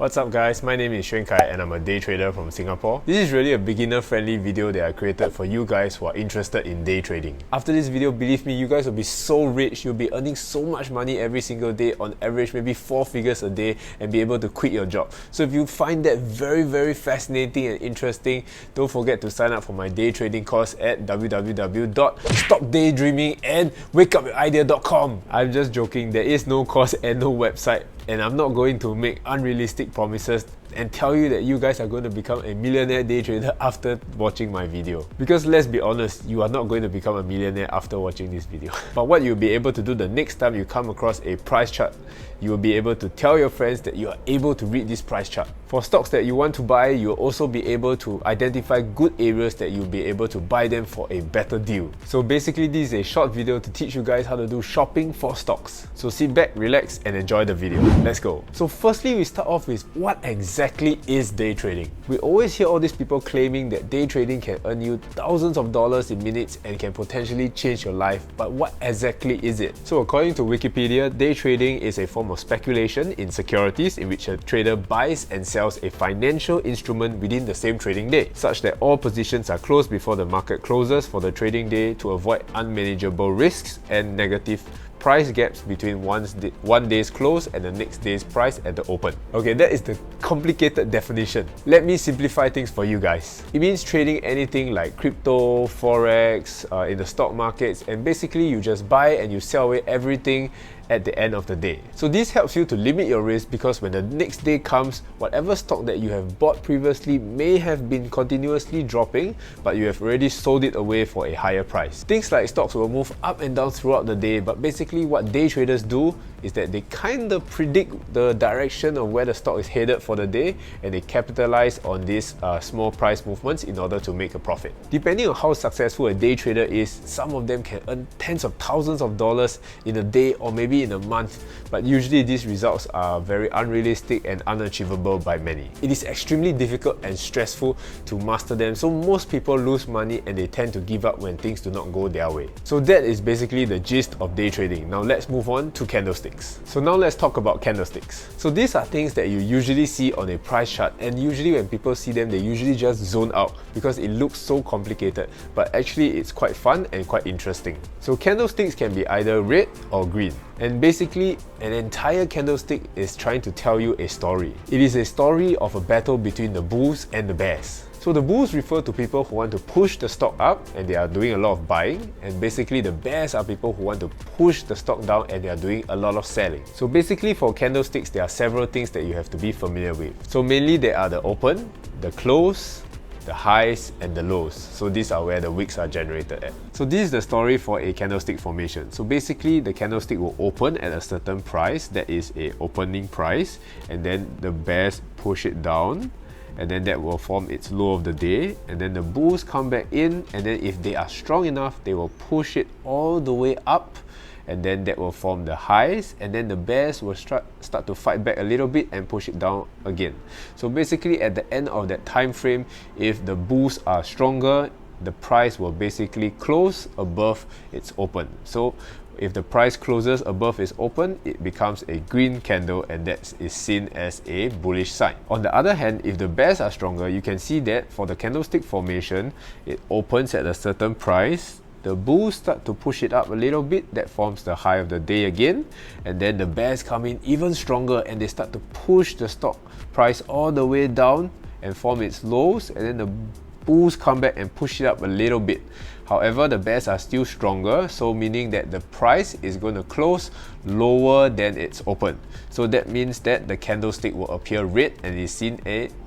What's up guys, my name is Xuan Kai and I'm a day trader from Singapore. This is really a beginner friendly video that I created for you guys who are interested in day trading. After this video, believe me, you guys will be so rich, you'll be earning so much money every single day, on average maybe 4 figures a day, and be able to quit your job. So if you find that very fascinating and interesting, don't forget to sign up for my day trading course at www.stopdaydreamingandwakeupyouridea.com. I'm just joking, there is no course and no website, and I'm not going to make unrealistic promises and tell you that you guys are going to become a millionaire day trader after watching my video. Because let's be honest, you are not going to become a millionaire after watching this video. But what you'll be able to do the next time you come across a price chart, you will be able to tell your friends that you are able to read this price chart. For stocks that you want to buy, you'll also be able to identify good areas that you'll be able to buy them for a better deal. So basically, this is a short video to teach you guys how to do shopping for stocks. So sit back, relax, and enjoy the video. Let's go. So firstly, we start off with what exactly is day trading. We always hear all these people claiming that day trading can earn you thousands of dollars in minutes and can potentially change your life, but what exactly is it? So according to Wikipedia, day trading is a form of speculation in securities in which a trader buys and sells a financial instrument within the same trading day, such that all positions are closed before the market closes for the trading day to avoid unmanageable risks and negative price gaps between one day's close and the next day's price at the open. Okay, that is the complicated definition. Let me simplify things for you guys. It means trading anything like crypto, forex, in the stock markets, and basically you just buy and you sell away everything at the end of the day. So this helps you to limit your risk, because when the next day comes, whatever stock that you have bought previously may have been continuously dropping, but you have already sold it away for a higher price. Things like stocks will move up and down throughout the day, but basically what day traders do is that they kind of predict the direction of where the stock is headed for the day, and they capitalize on these small price movements in order to make a profit. Depending on how successful a day trader is, some of them can earn tens of thousands of dollars in a day or maybe in a month, but usually these results are very unrealistic and unachievable by many. It is extremely difficult and stressful to master them, so most people lose money and they tend to give up when things do not go their way. So that is basically the gist of day trading. Now let's move on to candlesticks. So now let's talk about candlesticks. So these are things that you usually see on a price chart, and usually when people see them, they usually just zone out because it looks so complicated, but actually it's quite fun and quite interesting. So candlesticks can be either red or green. And basically, an entire candlestick is trying to tell you a story. It is a story of a battle between the bulls and the bears. So the bulls refer to people who want to push the stock up and they are doing a lot of buying, and basically the bears are people who want to push the stock down and they are doing a lot of selling. So basically for candlesticks, there are several things that you have to be familiar with. So mainly they are the open, the close, the highs and the lows. So these are where the wicks are generated at. So this is the story for a candlestick formation. So basically the candlestick will open at a certain price, that is a opening price, and then the bears push it down, and then that will form its low of the day, and then the bulls come back in, and then if they are strong enough, they will push it all the way up, and then that will form the highs, and then the bears will start to fight back a little bit and push it down again. So basically at the end of that time frame, if the bulls are stronger, the price will basically close above its open. So if the price closes above its open, it becomes a green candle, and that is seen as a bullish sign. On the other hand, if the bears are stronger, you can see that for the candlestick formation, it opens at a certain price, the bulls start to push it up a little bit, that forms the high of the day again, and then the bears come in even stronger and they start to push the stock price all the way down and form its lows, and then the bulls come back and push it up a little bit. However, the bears are still stronger, so meaning that the price is going to close lower than its open. So that means that the candlestick will appear red and is seen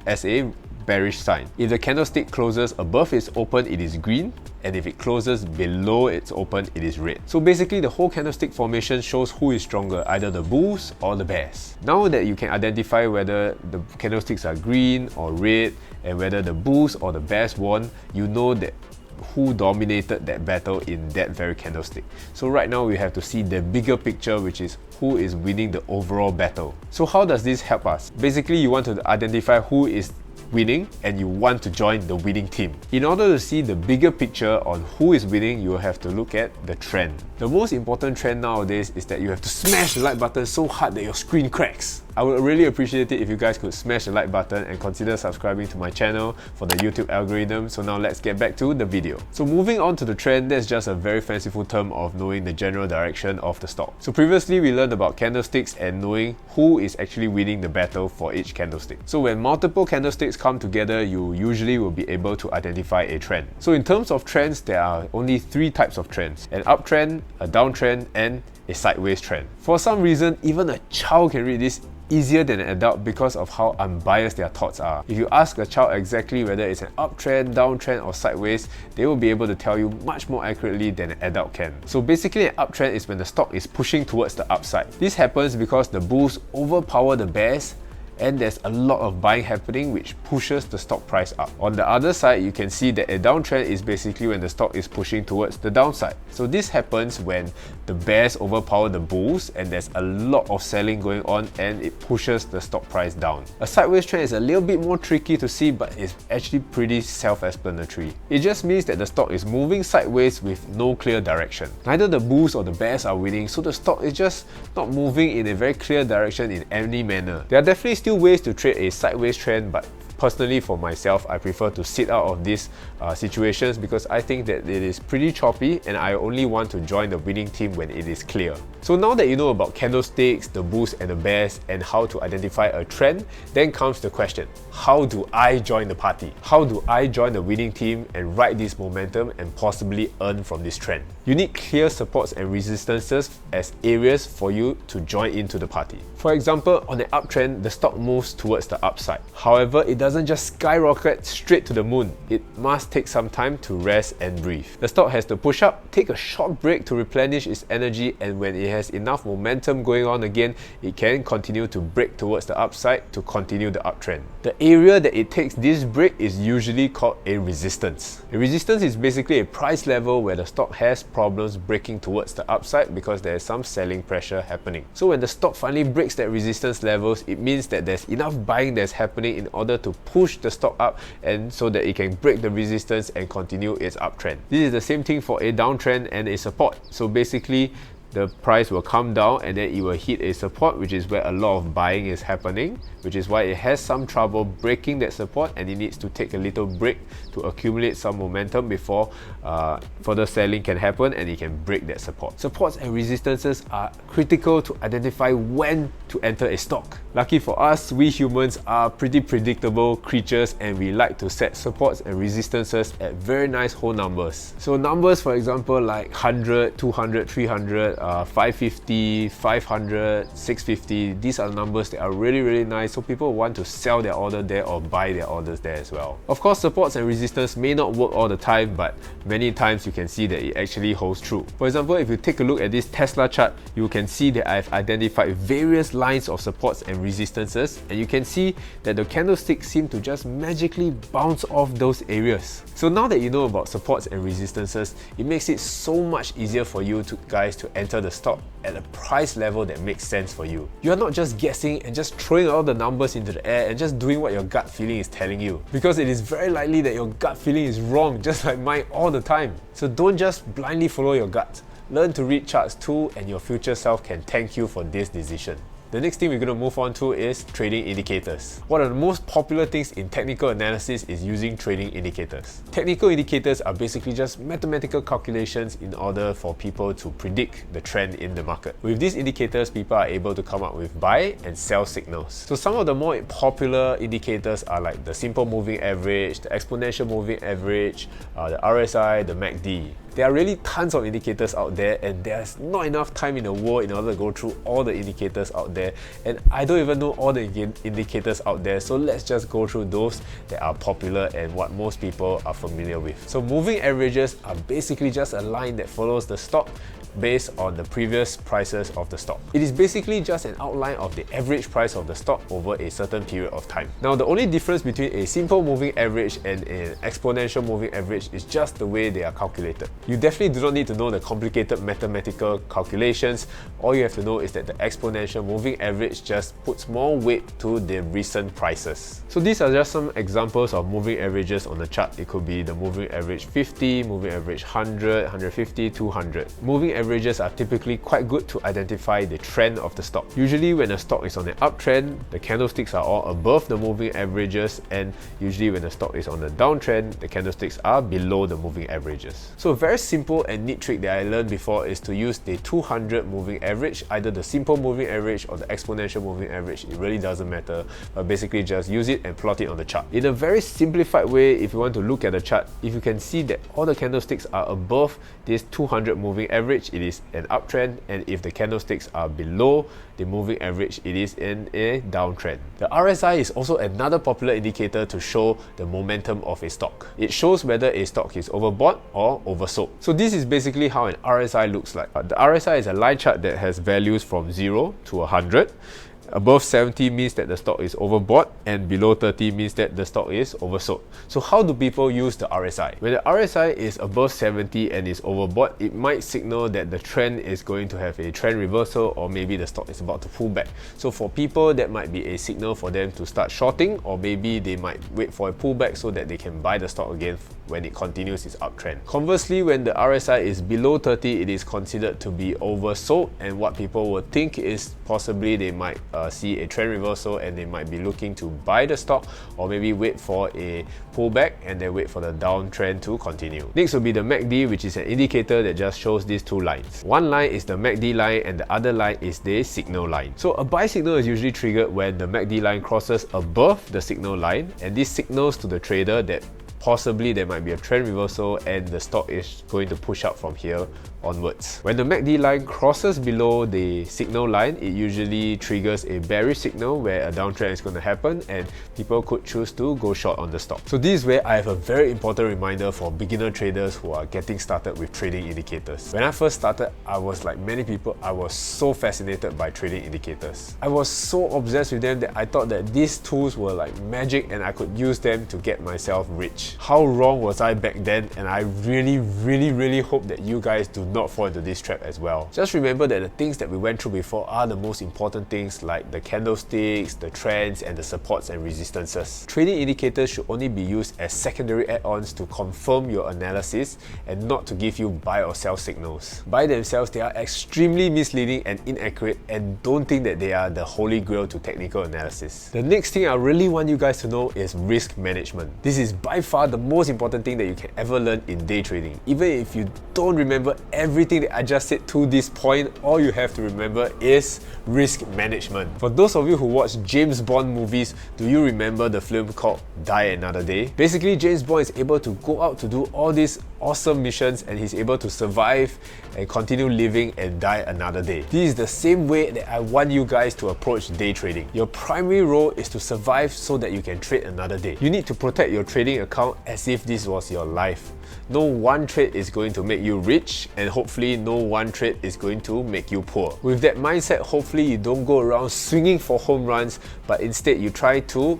as a bearish sign. If the candlestick closes above its open, it is green, and if it closes below its open, it is red. So basically the whole candlestick formation shows who is stronger, either the bulls or the bears. Now that you can identify whether the candlesticks are green or red and whether the bulls or the bears won, you know that who dominated that battle in that very candlestick. So right now we have to see the bigger picture, which is who is winning the overall battle. So how does this help us? Basically, you want to identify who is winning and you want to join the winning team. In order to see the bigger picture on who is winning, you will have to look at the trend. The most important trend nowadays is that you have to smash the like button so hard that your screen cracks. I would really appreciate it if you guys could smash the like button and consider subscribing to my channel for the YouTube algorithm. So now let's get back to the video. So moving on to the trend, that's just a very fanciful term of knowing the general direction of the stock. So previously we learned about candlesticks and knowing who is actually winning the battle for each candlestick. So when multiple candlesticks come together, you usually will be able to identify a trend. So in terms of trends, there are only three types of trends: an uptrend, a downtrend, and a sideways trend. For some reason, even a child can read this easier than an adult because of how unbiased their thoughts are. If you ask a child exactly whether it's an uptrend, downtrend, or sideways, they will be able to tell you much more accurately than an adult can. So basically, an uptrend is when the stock is pushing towards the upside. This happens because the bulls overpower the bears and there's a lot of buying happening, which pushes the stock price up. On the other side, you can see that a downtrend is basically when the stock is pushing towards the downside. So this happens when the bears overpower the bulls and there's a lot of selling going on and it pushes the stock price down. A sideways trend is a little bit more tricky to see, but it's actually pretty self-explanatory. It just means that the stock is moving sideways with no clear direction. Neither the bulls or the bears are winning, so the stock is just not moving in a very clear direction in any manner. There are definitely still ways to trade a sideways trend, but personally for myself, I prefer to sit out of these situations because I think that it is pretty choppy and I only want to join the winning team when it is clear. So now that you know about candlesticks, the bulls and the bears, and how to identify a trend, then comes the question: how do I join the party? How do I join the winning team and ride this momentum and possibly earn from this trend? You need clear supports and resistances as areas for you to join into the party. For example, on an uptrend, the stock moves towards the upside. However, it doesn't just skyrocket straight to the moon. It must take some time to rest and breathe. The stock has to push up, take a short break to replenish its energy, and when it has enough momentum going on again, it can continue to break towards the upside to continue the uptrend. The area that it takes this break is usually called a resistance. A resistance is basically a price level where the stock has problems breaking towards the upside because there is some selling pressure happening. So when the stock finally breaks that resistance levels, it means that there's enough buying that's happening in order to push the stock up and so that it can break the resistance and continue its uptrend. This is the same thing for a downtrend and a support. So basically, the price will come down and then it will hit a support, which is where a lot of buying is happening, which is why it has some trouble breaking that support and it needs to take a little break to accumulate some momentum before further selling can happen and it can break that support. Supports and resistances are critical to identify when to enter a stock. Lucky for us, we humans are pretty predictable creatures and we like to set supports and resistances at very nice whole numbers. So numbers, for example, like 100, 200, 300, 550, 500, 650, these are numbers that are really nice, so people want to sell their order there or buy their orders there as well. Of course, supports and resistance may not work all the time, but many times you can see that it actually holds true. For example, if you take a look at this Tesla chart, you can see that I've identified various lines of supports and resistances, and you can see that the candlesticks seem to just magically bounce off those areas. So now that you know about supports and resistances, it makes it so much easier for you guys to enter the stock at a price level that makes sense for you. You're not just guessing and just throwing all the numbers into the air and just doing what your gut feeling is telling you, because it is very likely that your gut feeling is wrong, just like mine all the time. So don't just blindly follow your gut. Learn to read charts too, and your future self can thank you for this decision. The next thing we're going to move on to is trading indicators. One of the most popular things in technical analysis is using trading indicators. Technical indicators are basically just mathematical calculations in order for people to predict the trend in the market. With these indicators, people are able to come up with buy and sell signals. So some of the more popular indicators are like the simple moving average, the exponential moving average, the RSI, the MACD. There are really tons of indicators out there and there's not enough time in the world in order to go through all the indicators out there, and I don't even know all the indicators out there, so let's just go through those that are popular and what most people are familiar with. So moving averages are basically just a line that follows the stock based on the previous prices of the stock. It is basically just an outline of the average price of the stock over a certain period of time. Now, the only difference between a simple moving average and an exponential moving average is just the way they are calculated. You definitely do not need to know the complicated mathematical calculations. All you have to know is that the exponential moving average just puts more weight to the recent prices. So these are just some examples of moving averages on the chart. It could be the moving average 50, moving average 100, 150, 200. Moving averages are typically quite good to identify the trend of the stock. Usually when a stock is on an uptrend, the candlesticks are all above the moving averages, and usually when the stock is on a downtrend, the candlesticks are below the moving averages. So a very simple and neat trick that I learned before is to use the 200 moving average, either the simple moving average or the exponential moving average. It really doesn't matter, but basically just use it and plot it on the chart. In a very simplified way, if you want to look at the chart, if you can see that all the candlesticks are above this 200 moving average, it is an uptrend, and if the candlesticks are below the moving average, it is in a downtrend. The RSI is also another popular indicator to show the momentum of a stock. It shows whether a stock is overbought or oversold. So this is basically how an RSI looks like. The RSI is a line chart that has values from 0 to 100. Above 70 means that the stock is overbought, and below 30 means that the stock is oversold. So how do people use the RSI? When the RSI is above 70 and is overbought, it might signal that the trend is going to have a trend reversal, or maybe the stock is about to pull back. So for people, that might be a signal for them to start shorting, or maybe they might wait for a pullback so that they can buy the stock again when it continues its uptrend. Conversely, when the RSI is below 30, it is considered to be oversold, and what people would think is possibly they might see a trend reversal and they might be looking to buy the stock, or maybe wait for a pullback and then wait for the downtrend to continue. Next will be the MACD, which is an indicator that just shows these two lines. One line is the MACD line and the other line is the signal line. So a buy signal is usually triggered when the MACD line crosses above the signal line, and this signals to the trader that possibly there might be a trend reversal and the stock is going to push up from here onwards. When the MACD line crosses below the signal line, it usually triggers a bearish signal where a downtrend is going to happen and people could choose to go short on the stock. So this is where I have a very important reminder for beginner traders who are getting started with trading indicators. When I first started, I was like many people, I was so fascinated by trading indicators. I was so obsessed with them that I thought that these tools were like magic and I could use them to get myself rich. How wrong was I back then, and I really hope that you guys do not fall into this trap as well. Just remember that the things that we went through before are the most important things, like the candlesticks, the trends, and the supports and resistances. Trading indicators should only be used as secondary add-ons to confirm your analysis and not to give you buy or sell signals. By themselves, they are extremely misleading and inaccurate, and don't think that they are the holy grail to technical analysis. The next thing I really want you guys to know is risk management. This is by far the most important thing that you can ever learn in day trading. Even if you don't remember everything that I just said to this point, all you have to remember is risk management. For those of you who watch James Bond movies, do you remember the film called Die Another Day? Basically, James Bond is able to go out to do all these awesome missions and he's able to survive and continue living and die another day. This is the same way that I want you guys to approach day trading. Your primary role is to survive so that you can trade another day. You need to protect your trading account as if this was your life. No one trade is going to make you rich, and hopefully no one trade is going to make you poor. With that mindset, hopefully you don't go around swinging for home runs, but instead you try to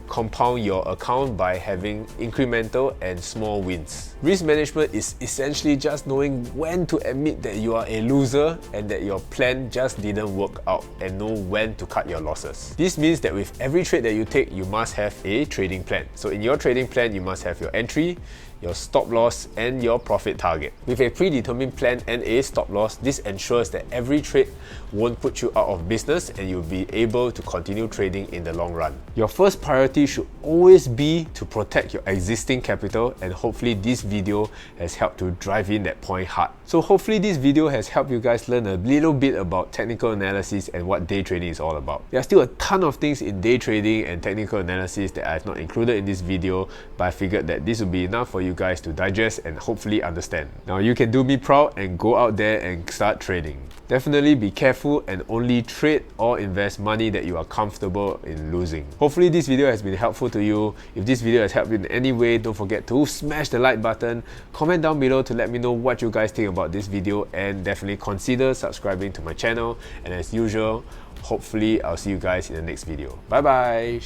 compound your account by having incremental and small wins. Risk management is essentially just knowing when to admit that you are a loser and that your plan just didn't work out, and know when to cut your losses. This means that with every trade that you take, you must have a trading plan. So in your trading plan, you must have your entry, your stop loss, and your profit target. With a predetermined plan and a stop loss, this ensures that every trade won't put you out of business and you'll be able to continue trading in the long run. Your first priority should always be to protect your existing capital, and hopefully this video has helped to drive in that point hard. So hopefully this video has helped you guys learn a little bit about technical analysis and what day trading is all about. There are still a ton of things in day trading and technical analysis that I have not included in this video, but I figured that this would be enough for you guys to digest and hopefully understand. Now you can do me proud and go out there and start trading. Definitely be careful and only trade or invest money that you are comfortable in losing. Hopefully this video has been helpful to you. If this video has helped you in any way, don't forget to smash the like button, comment down below to let me know what you guys think about this video, and definitely consider subscribing to my channel. And as usual, hopefully I'll see you guys in the next video. Bye bye!